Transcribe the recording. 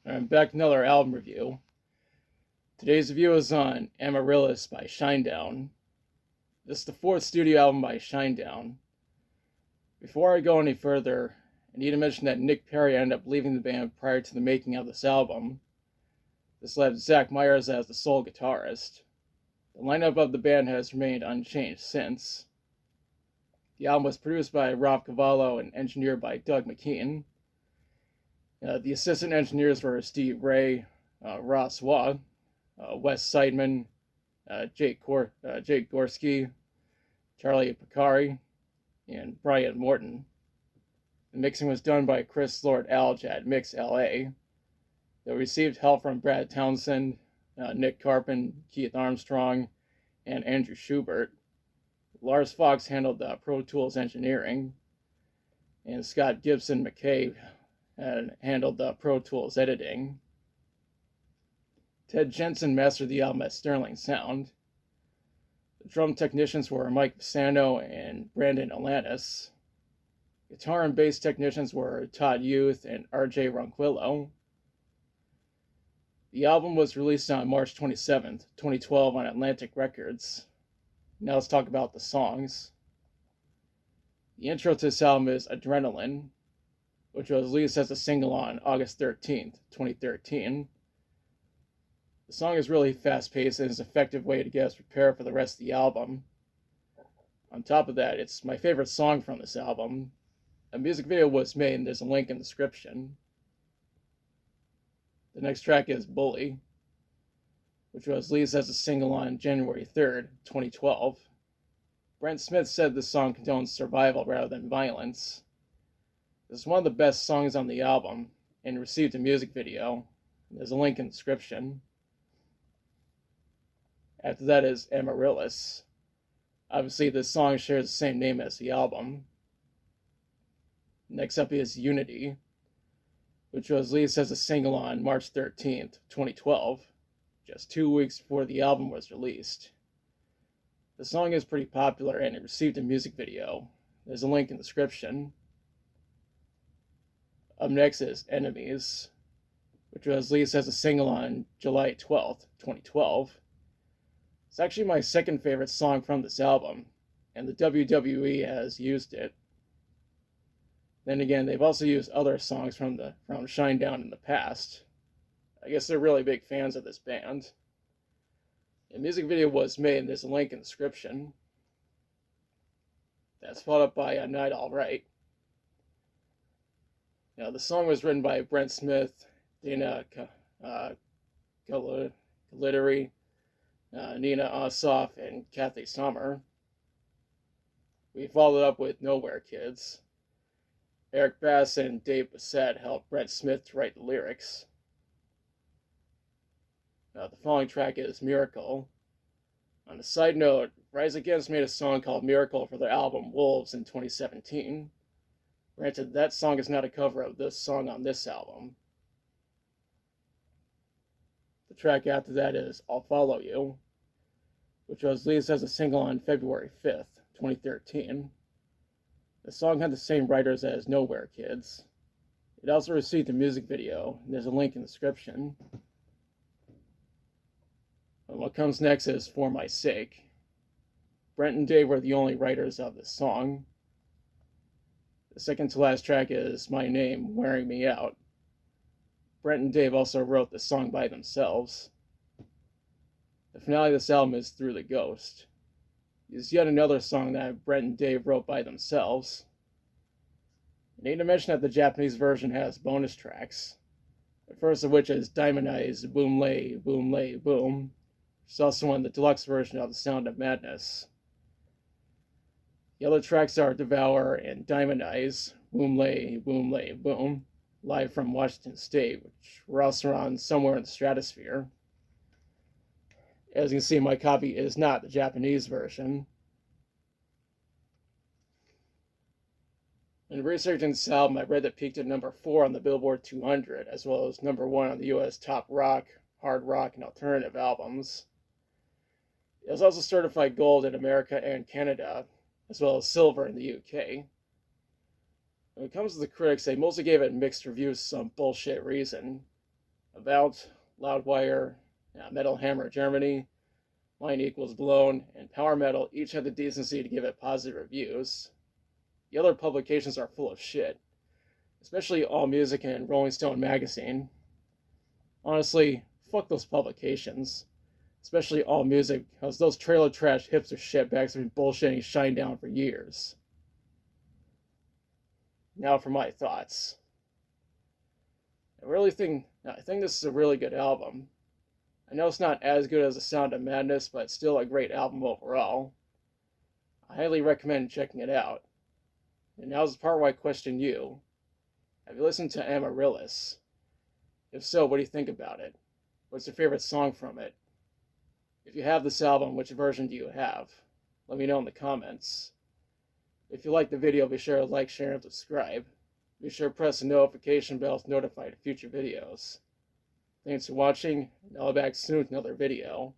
I'm back with another album review. Today's review is on Amaryllis by Shinedown. This is the fourth studio album by Shinedown. Before I go any further, I need to mention that Nick Perry ended up leaving the band prior to the making of this album. This left Zach Myers as the sole guitarist. The lineup of the band has remained unchanged since. The album was produced by Rob Cavallo and engineered by Doug McKean. The assistant engineers were Steve Ray, Ross Waugh, Wes Seidman, Jake Gorski, Charlie Picari, and Brian Morton. The mixing was done by Chris Lord-Alge at Mix LA. They received help from Brad Townsend, Nick Carpin, Keith Armstrong, and Andrew Schubert. Lars Fox handled the Pro Tools engineering, and Scott Gibson McKay handled the Pro Tools editing. Ted Jensen mastered the album at Sterling Sound. The drum technicians were Mike Pisano and Brandon Alanis. Guitar and bass technicians were Todd Youth and RJ Ronquillo. The album was released on March 27th, 2012 on Atlantic Records. Now let's talk about the songs. The intro to this album is Adrenaline, which was released as a single on August 13th, 2013. The song is really fast-paced and is an effective way to get us prepared for the rest of the album. On top of that, it's my favorite song from this album. A music video was made and there's a link in the description. The next track is Bully, which was released as a single on January 3rd, 2012. Brent Smith said the song condones survival rather than violence. This is one of the best songs on the album and received a music video. There's a link in the description. After that is Amaryllis. Obviously, this song shares the same name as the album. Next up is Unity, which was released as a single on March 13th, 2012, just 2 weeks before the album was released. The song is pretty popular and it received a music video. There's a link in the description. Up next is Enemies, which was released as a single on July 12th, 2012. It's actually my second favorite song from this album, and the WWE has used it. Then again, they've also used other songs from Shinedown in the past. I guess they're really big fans of this band. A music video was made, and there's a link in the description. That's followed up by A Night All Right. Now, the song was written by Brent Smith, Dana Glittery, Nina Ossoff, and Kathy Sommer. We followed up with Nowhere Kids. Eric Bass and Dave Bassett helped Brent Smith to write the lyrics. The following track is Miracle. On a side note, Rise Against made a song called Miracle for their album Wolves in 2017. Granted, that song is not a cover of this song on this album. The track after that is I'll Follow You, which was released as a single on February 5th, 2013. The song had the same writers as Nowhere Kids. It also received a music video, and there's a link in the description. And what comes next is For My Sake. Brent and Dave were the only writers of this song. The second to last track is My Name, Wearing Me Out. Brent and Dave also wrote the song by themselves. The finale of this album is Through the Ghost. It's yet another song that Brent and Dave wrote by themselves. I need to mention that the Japanese version has bonus tracks. The first of which is Diamond Eyes, Boom Lay, Boom Lay, Boom. It's also on the deluxe version of The Sound of Madness. The other tracks are Devour and Diamond Eyes, Boom Lay, Boom Lay, Boom, live from Washington State, which were also on Somewhere in the Stratosphere. As you can see, my copy is not the Japanese version. In researching this album, I read that it peaked at number 4 on the Billboard 200, as well as number 1 on the US top rock, hard rock, and alternative albums. It was also certified gold in America and Canada, as well as silver in the UK. When it comes to the critics, they mostly gave it mixed reviews for some bullshit reason. About, Loudwire, Metal Hammer Germany, Mine Equals Blown, and Power Metal each had the decency to give it positive reviews. The other publications are full of shit, especially AllMusic and Rolling Stone magazine. Honestly, fuck those publications, especially AllMusic, because those trailer trash hipster shitbags have been bullshitting Shinedown for years. Now for my thoughts. I think this is a really good album. I know it's not as good as The Sound of Madness, but it's still a great album overall. I highly recommend checking it out. And now's the part where I question you. Have you listened to Amaryllis? If so, what do you think about it? What's your favorite song from it? If you have this album, which version do you have? Let me know in the comments. If you like the video, be sure to like, share, and subscribe. Be sure to press the notification bell to notify future videos. Thanks for watching, and I'll be back soon with another video.